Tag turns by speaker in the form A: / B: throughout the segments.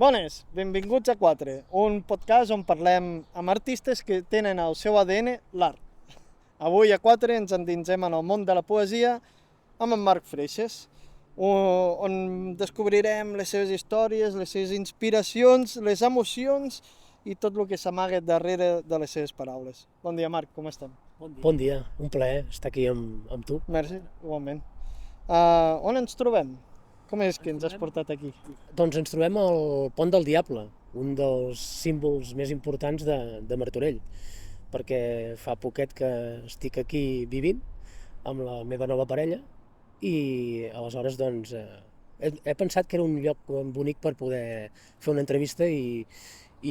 A: Bones, benvinguts a 4, un podcast on parlem amb artistes que tenen al seu ADN l'art. Avui a 4 ens endinsem en el món de la poesia amb en Marc Freixes, on descobrirem les seves històries, les seves inspiracions, les emocions i tot el que s'amaga darrere de les seves paraules. Bon dia, Marc, com estem?
B: Bon dia, un plaer estar aquí amb tu.
A: Merci, igualment. On ens trobem? Com és que ens has portat aquí?
B: Doncs ens trobem al Pont del Diable, un dels símbols més importants de Martorell, perquè fa poquet que estic aquí vivint amb la meva nova parella i aleshores doncs he pensat que era un lloc bonic per poder fer una entrevista i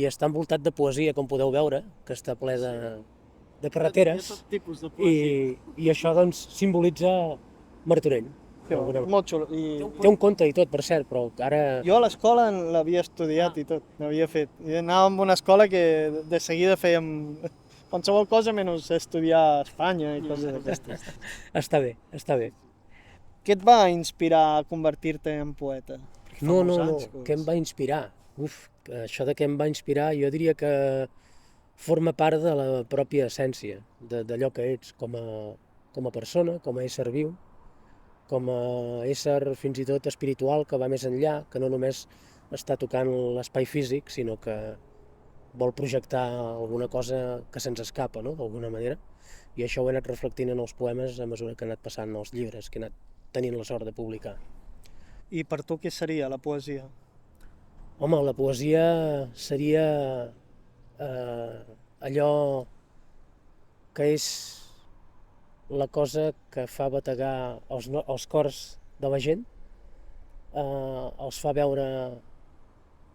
B: està envoltat de poesia, com podeu veure, que està ple de carreteres
A: Tipus de
B: i això doncs simbolitza Martorell.
A: Molt xulo.
B: Té un conte i tot, per cert, però ara...
A: Jo a l'escola l'havia estudiat i tot, n'havia fet. I anàvem a una escola que de seguida fèiem qualsevol cosa menys estudiar a Espanya i coses d'aquestes.
B: Està bé, està bé.
A: Què et va inspirar a convertir-te en poeta? Perquè fa
B: No,
A: molts
B: no, no,
A: anys que ho
B: què em
A: és.
B: va inspirar? Això de què em va inspirar jo diria que forma part de la pròpia essència, d'allò que ets com a persona, com a ésser viu, com a ésser fins i tot espiritual que va més enllà, que no només està tocant l'espai físic, sinó que vol projectar alguna cosa que se'ns escapa, no?, d'alguna manera. I això ho he anat reflectint en els poemes a mesura que he anat passant els llibres que he anat tenint la sort de publicar.
A: I per tu què seria la poesia?
B: Home, la poesia seria allò que és la cosa que fa bategar els cors de la gent, els fa veure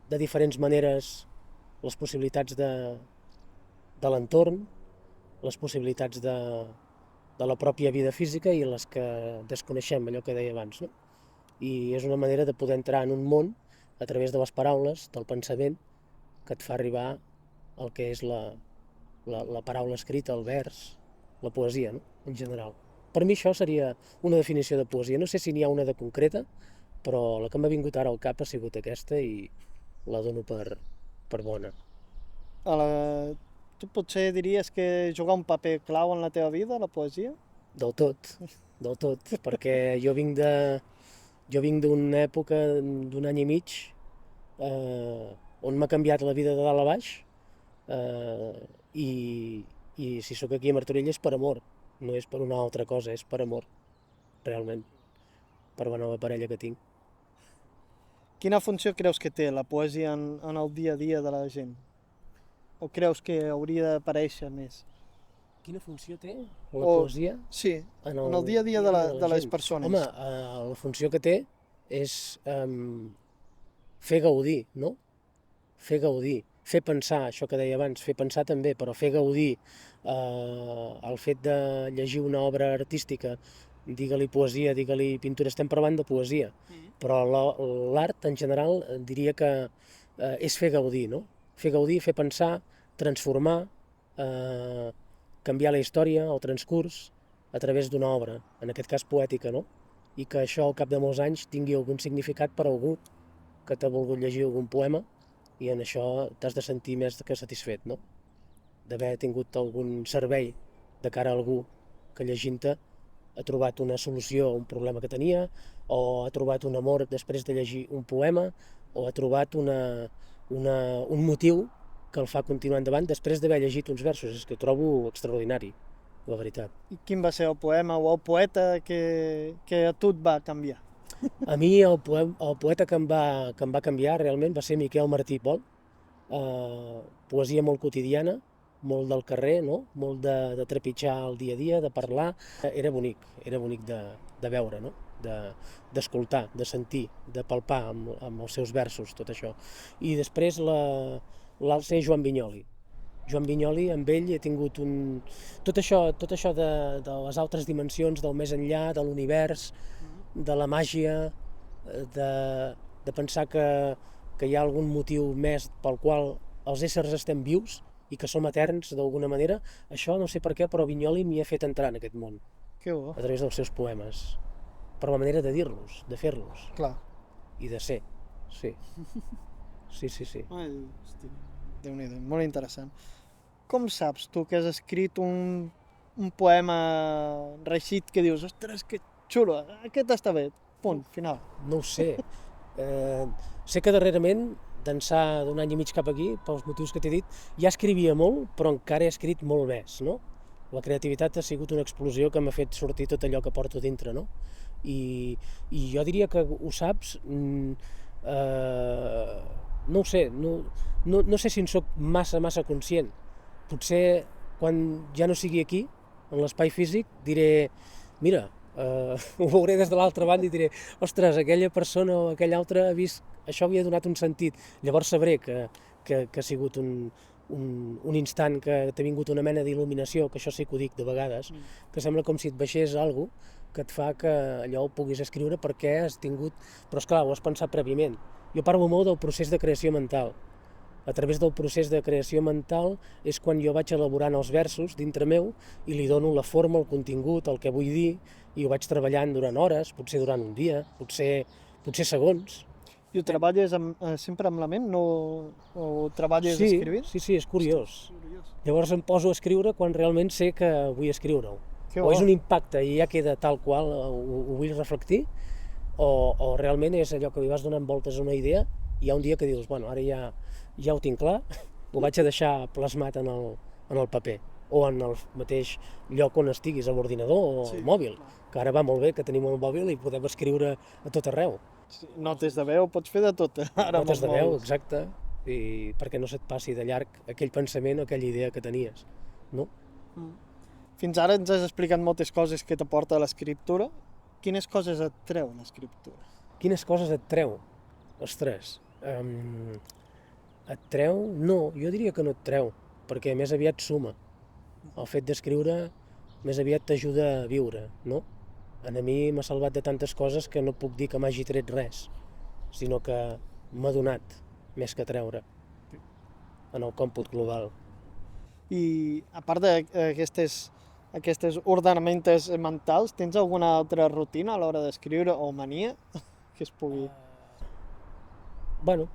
B: de diferents maneres les possibilitats de l'entorn, les possibilitats de la pròpia vida física i les que desconeixem, allò que deia abans, no? I és una manera de poder entrar en un món a través de les paraules, del pensament, que et fa arribar al que és la paraula escrita, el vers, la poesia, no?, en general. Per mi això seria una definició de poesia. No sé si n'hi ha una de concreta, però la que m'ha vingut ara al cap ha sigut aquesta i la dono per bona.
A: Tu potser diries que juga un paper clau en la teva vida, la poesia?
B: Del tot, perquè jo vinc d'una època d'un any i mig on m'ha canviat la vida de dalt a baix i si sóc aquí a Martorell és per amor, no és per una altra cosa, és per amor, realment, per la nova parella que tinc.
A: Quina funció creus que té la poesia en el dia a dia de la gent? O creus que hauria d'aparèixer més?
B: Quina funció té la poesia
A: Sí, en el dia a dia de les
B: gent?
A: persones.
B: Home, la funció que té és fer gaudir, no? Fer gaudir, fer pensar, això que deia abans, fer pensar també, però fer gaudir el fet de llegir una obra artística, digue-li poesia, digue-li pintura, estem parlant de poesia, però l'art en general diria que és fer gaudir, no? Fer gaudir, fer pensar, transformar, canviar la història, el transcurs, a través d'una obra, en aquest cas poètica, no? I que això al cap de molts anys tingui algun significat per a algú que t'ha volgut llegir algun poema i en això t'has de sentir més que satisfet, no? D'haver tingut algun servei de cara a algú que llegint-te ha trobat una solució a un problema que tenia, o ha trobat un amor després de llegir un poema, o ha trobat un motiu que el fa continuar endavant després d'haver llegit uns versos. És que trobo extraordinari, la veritat.
A: I quin va ser el poema o el poeta que a tu et va canviar?
B: A mi el poeta que em va canviar realment va ser Miquel Martí i Pol. Poesia molt quotidiana, molt del carrer, no? Molt de trepitjar el dia a dia, de parlar. Era bonic de veure, no? D'escoltar, de sentir, de palpar amb els seus versos, tot això. I després l'altre és Joan Vinyoli. Joan Vinyoli, amb ell he tingut tot això de les altres dimensions, del més enllà, de l'univers, de la màgia, de pensar que hi ha algun motiu més pel qual els éssers estem vius i que som eterns d'alguna manera, això no sé per què, però Vinyoli m'hi ha fet entrar en aquest món,
A: Que bo.
B: a través dels seus poemes, per la manera de dir-los, de fer-los
A: Clar.
B: i de ser, sí. sí, sí, sí.
A: Ai, hosti, Déu-n'hi-do, molt interessant. Com saps tu que has escrit un poema reeixit que dius, ostres, que xulo, aquest està bé, punt, final.
B: No ho sé. Sé que darrerament, d'ençà d'un any i mig cap aquí, pels motius que t'he dit, ja escrivia molt, però encara he escrit molt més, no? La creativitat ha sigut una explosió que m'ha fet sortir tot allò que porto dintre, no? I jo diria que ho saps, no ho sé, no sé si en soc massa conscient. Potser quan ja no sigui aquí, en l'espai físic, diré, mira, ho veuré des de l'altra banda i diré, ostres, aquella persona o aquell altre ha vist, això havia donat un sentit. Llavors sabré que ha sigut un instant que t'ha vingut una mena d'il·luminació, que això sí que ho dic de vegades, que sembla com si et baixés alguna cosa que et fa que allò ho puguis escriure perquè has tingut... Però esclar, ho has pensat prèviament. Jo parlo molt del procés de creació mental. A través del procés de creació mental és quan jo vaig elaborant els versos dintre meu i li dono la forma, el contingut, el que vull dir, i ho vaig treballant durant hores, potser durant un dia, potser segons.
A: I ho treballes sempre amb la ment? No, o ho treballes escrivint?
B: Sí, és curiós. Llavors em poso a escriure quan realment sé que vull escriure-ho. O és un impacte i ja queda tal qual, ho vull reflectir, o realment és allò que li vas donant voltes a una idea i hi ha un dia que dius, bueno, ara ja ho tinc clar, ho vaig a deixar plasmat en el paper o en el mateix lloc on estiguis, a l'ordinador o al mòbil, que ara va molt bé que tenim el mòbil i podem escriure a tot arreu.
A: Sí, notes de veu, pots fer de tot.
B: Notes de veu, exacte, i perquè no se't passi de llarg aquell pensament o aquella idea que tenies, no?
A: Fins ara ens has explicat moltes coses que t'aporta l'escriptura. Quines coses et treu l'escriptura?
B: Quines coses et treu? Ostres, et treu? No, jo diria que no et treu, perquè més aviat suma. El fet d'escriure més aviat t'ajuda a viure, no? A mi m'ha salvat de tantes coses que no puc dir que m'hagi tret res, sinó que m'ha donat més que treure en el còmput global.
A: I a part d'aquestes ordenamentes mentals, tens alguna altra rutina a l'hora d'escriure o mania que es pugui...
B: Bueno,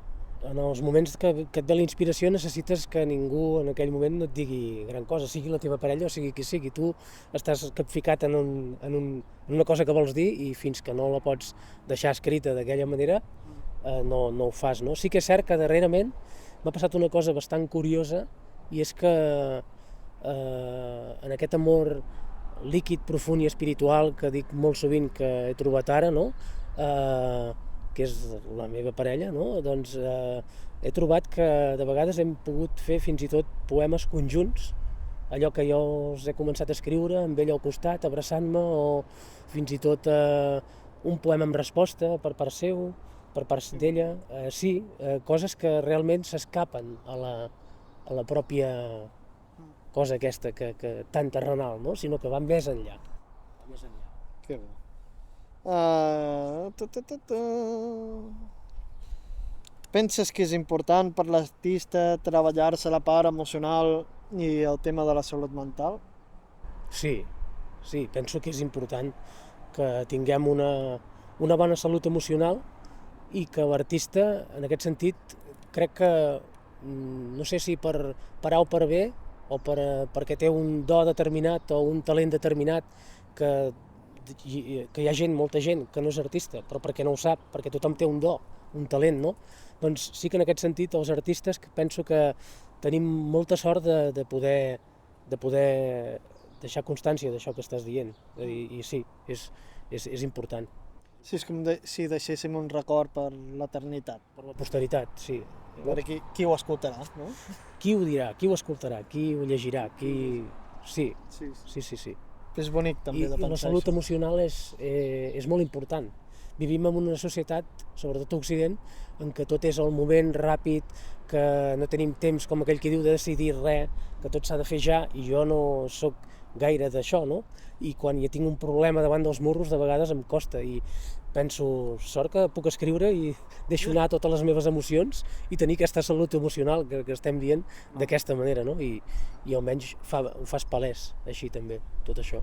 B: en els moments que et ve la inspiració necessites que ningú en aquell moment no et digui gran cosa, sigui la teva parella o sigui qui sigui. Tu estàs capficat en una cosa que vols dir i fins que no la pots deixar escrita d'aquella manera no ho fas, no? Sí que és cert que darrerament m'ha passat una cosa bastant curiosa i és que en aquest amor líquid, profund i espiritual que dic molt sovint que he trobat ara, no? Que és la meva parella, no? Doncs he trobat que de vegades hem pogut fer fins i tot poemes conjunts, allò que jo els he començat a escriure amb ell al costat, abraçant-me, o fins i tot un poema amb resposta per part seu, per part d'ella, coses que realment s'escapen a la pròpia cosa aquesta que tan terrenal, no? Sinó que van més enllà.
A: Que bo. Penses que és important per l'artista treballar-se la part emocional i el tema de la salut mental?
B: Sí, penso que és important que tinguem una bona salut emocional i que l'artista, en aquest sentit, crec que, no sé si per A o per B, o perquè té un do determinat o un talent determinat, que hi ha molta gent que no és artista, però perquè no ho sap, perquè tothom té un do, un talent, no? Doncs sí que en aquest sentit els artistes penso que tenim molta sort de poder deixar constància d'això que estàs dient, i sí, és important.
A: Sí, és com si deixéssim un record per l'eternitat.
B: Per la posteritat, sí.
A: A veure qui ho escoltarà, no?
B: Qui ho dirà, qui ho escoltarà, qui ho llegirà, qui... Sí.
A: És bonic també de pensar
B: I la salut emocional és molt important. Vivim en una societat, sobretot a Occident, en què tot és al moment, ràpid, que no tenim temps, com aquell que diu, de decidir res, que tot s'ha de fer ja, i jo no sóc gaire d'això, no? I quan ja tinc un problema davant dels morros, de vegades em costa, i penso, sort que puc escriure i deixo anar totes les meves emocions i tenir aquesta salut emocional que estem dient d'aquesta manera, no? I almenys ho fas palès, així també, tot això.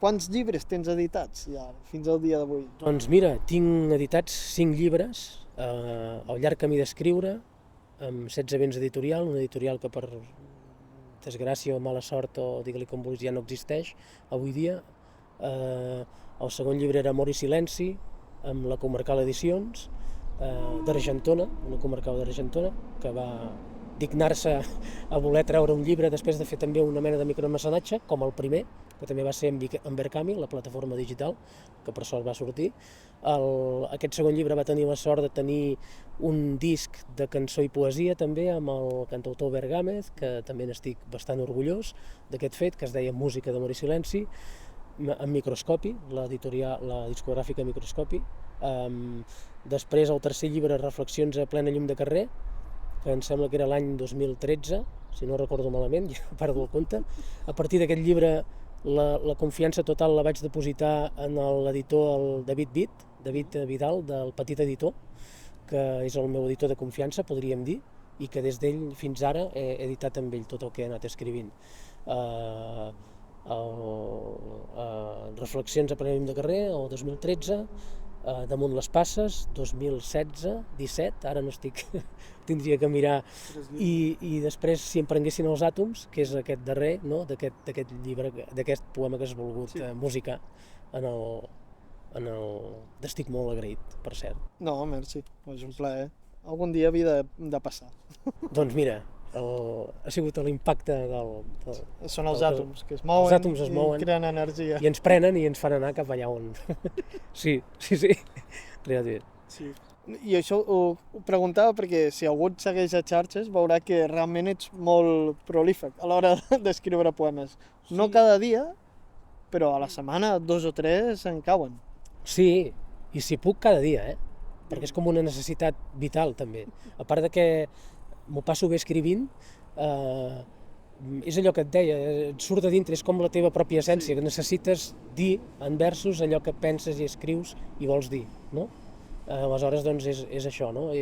A: Quants llibres tens editats ja, fins al dia d'avui?
B: Doncs mira, tinc editats 5 llibres, El llarg camí d'escriure, amb 16 vents editorial, una editorial que per desgràcia o mala sort o digue-li com vulguis ja no existeix avui dia. El segon llibre era Amor i silenci, amb la Comarcal Edicions, d'Argentona, una comarcal d'Argentona, que va dignar-se a voler treure un llibre després de fer també una mena de micromecenatge, com el primer, que també va ser en Verkami, la plataforma digital, que per sort va sortir. Aquest segon llibre va tenir la sort de tenir un disc de cançó i poesia també amb el cantautor Albert Gámez, que també n'estic bastant orgullós d'aquest fet, que es deia Música d'amor i silenci, amb Microscopi, la discogràfica Microscopi. Després el tercer llibre, Reflexions a plena llum de carrer, que em sembla que era l'any 2013, si no recordo malament, ja perdo el compte. A partir d'aquest llibre la confiança total la vaig depositar en l'editor, el David Vidal, del Petit Editor, que és el meu editor de confiança, podríem dir, i que des d'ell fins ara he editat amb ell tot el que he anat escrivint. Reflexions a plena llum de carrer, el 2013, Damunt les passes, 2016-17, ara no estic, tindria que mirar, i després Si em prenguessin els àtoms, que és aquest darrer, no? d'aquest llibre, d'aquest poema que has volgut musicar en el... Estic molt agraït, per cert.
A: No, merci, és un plaer. Algun dia havia de passar.
B: Doncs mira, ha sigut l'impacte
A: Són els àtoms que es mouen, i creen energia.
B: I ens prenen i ens fan anar cap allà on... Sí, realment.
A: Sí. I això ho preguntava perquè si algú et segueix a xarxes veurà que realment ets molt prolífic a l'hora d'escriure poemes. Sí. No cada dia, però a la setmana 2 o 3 en cauen.
B: Sí, i si puc cada dia, perquè és com una necessitat vital també. A part de que m'ho passo bé escrivint, és allò que et deia, et surt de dintre, és com la teva pròpia essència, que necessites dir en versos allò que penses i escrius i vols dir, no? Aleshores, doncs, és això, no?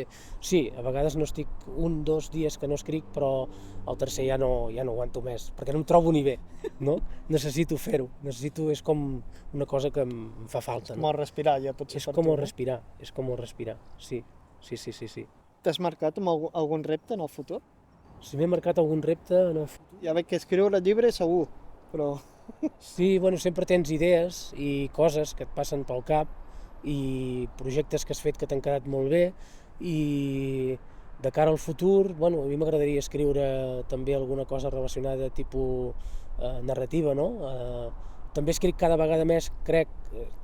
B: Sí, a vegades no estic 1 o 2 dies que no escric, però el tercer ja no aguanto més, perquè no em trobo ni bé, no? Necessito fer-ho, és com una cosa que em fa falta.
A: És com respirar, ja pot ser
B: per tu. És com respirar, sí.
A: T'has marcat amb algun repte en el futur?
B: Si m'he marcat algun repte en el futur...
A: Ja veig que escriure llibres segur, però...
B: Sí, bueno, sempre tens idees i coses que et passen pel cap, i projectes que has fet que t'han quedat molt bé, i de cara al futur, bueno, a mi m'agradaria escriure també alguna cosa relacionada tipus narrativa, no? També escric cada vegada més, crec,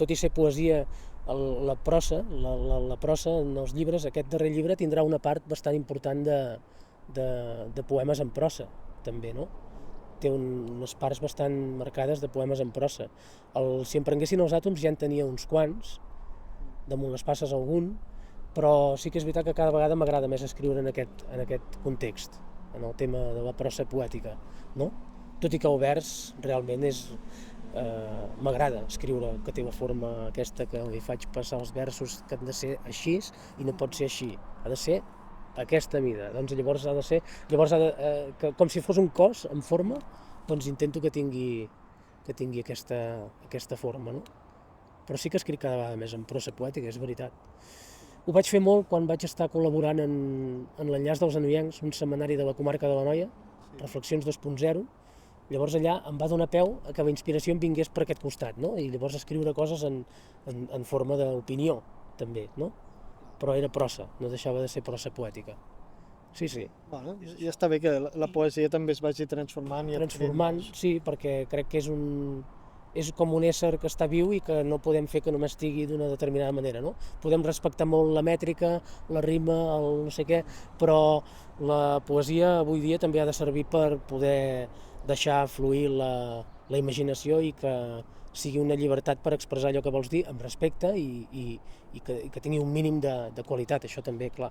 B: tot i ser poesia, la prosa en els llibres. Aquest darrer llibre tindrà una part bastant important de poemes en prosa, també, no? Té unes parts bastant marcades de poemes en prosa. Si em prenguessin els àtoms ja en tenia uns quants, Damunt les passes algun, però sí que és veritat que cada vegada m'agrada més escriure en aquest context, en el tema de la prosa poètica, no? Tot i que el vers realment m'agrada escriure, que té la forma aquesta que li faig passar els versos que han de ser així i no pot ser així, ha de ser aquesta mida, doncs llavors ha de ser, com si fos un cos en forma, doncs intento que tingui aquesta forma, no? Però sí que escric cada vegada més en prosa poètica, és veritat. Ho vaig fer molt quan vaig estar col·laborant en l'Enllaç dels Anoiencs, un setmanari de la comarca de l'Anoia, Reflexions 2.0. Llavors allà em va donar peu a que la inspiració em vingués per aquest costat, no? I llavors escriure coses en forma d'opinió, també, no? Però era prosa, no deixava de ser prosa poètica. Sí.
A: Bueno, ja està bé que la poesia també es vagi transformant.
B: Sí, perquè crec que és com un ésser que està viu i que no podem fer que només estigui d'una determinada manera, no? Podem respectar molt la mètrica, la rima, el no sé què, però la poesia avui dia també ha de servir per poder deixar fluir la imaginació i que sigui una llibertat per expressar allò que vols dir amb respecte i que tingui un mínim de qualitat, això també, clar.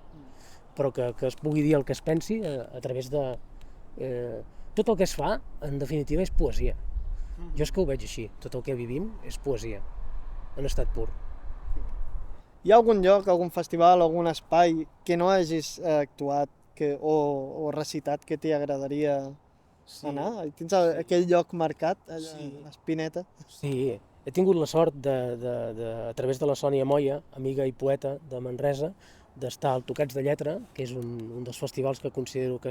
B: Però que es pugui dir el que es pensi a través de... Tot el que es fa, en definitiva, és poesia. Jo és que ho veig així, tot el que vivim és poesia, en estat pur.
A: Hi ha algun lloc, algun festival, algun espai que no hagis actuat o recitat que t'hi agradaria anar? Tens aquell lloc marcat, allà,
B: Sí.
A: a l'Espineta?
B: Sí, he tingut la sort a través de la Sònia Moya, amiga i poeta de Manresa, d'estar al Tocats de Lletra, que és un dels festivals que considero que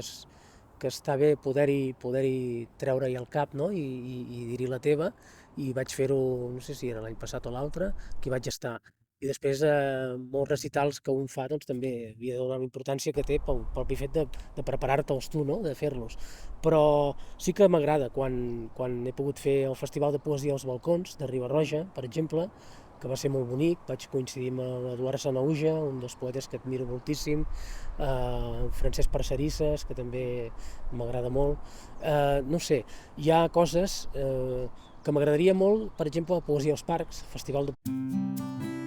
B: està bé poder-hi treure-hi el cap, no? I dir-hi la teva, i vaig fer-ho, no sé si era l'any passat o l'altre, que hi vaig estar. I després molts recitals que un fa doncs, també havia de donar la importància que té pel propi fet de preparar-te'ls tu, no? De fer-los. Però sí que m'agrada quan he pogut fer el Festival de Poesia als Balcons de Riba-roja, per exemple, que va ser molt bonic, vaig coincidir amb l'Eduard Sanahuja, un dels poetes que admiro moltíssim, Francesc Parcerisses, que també m'agrada molt. No sé, hi ha coses que m'agradaria molt, per exemple, Poesia als Parcs, Festival de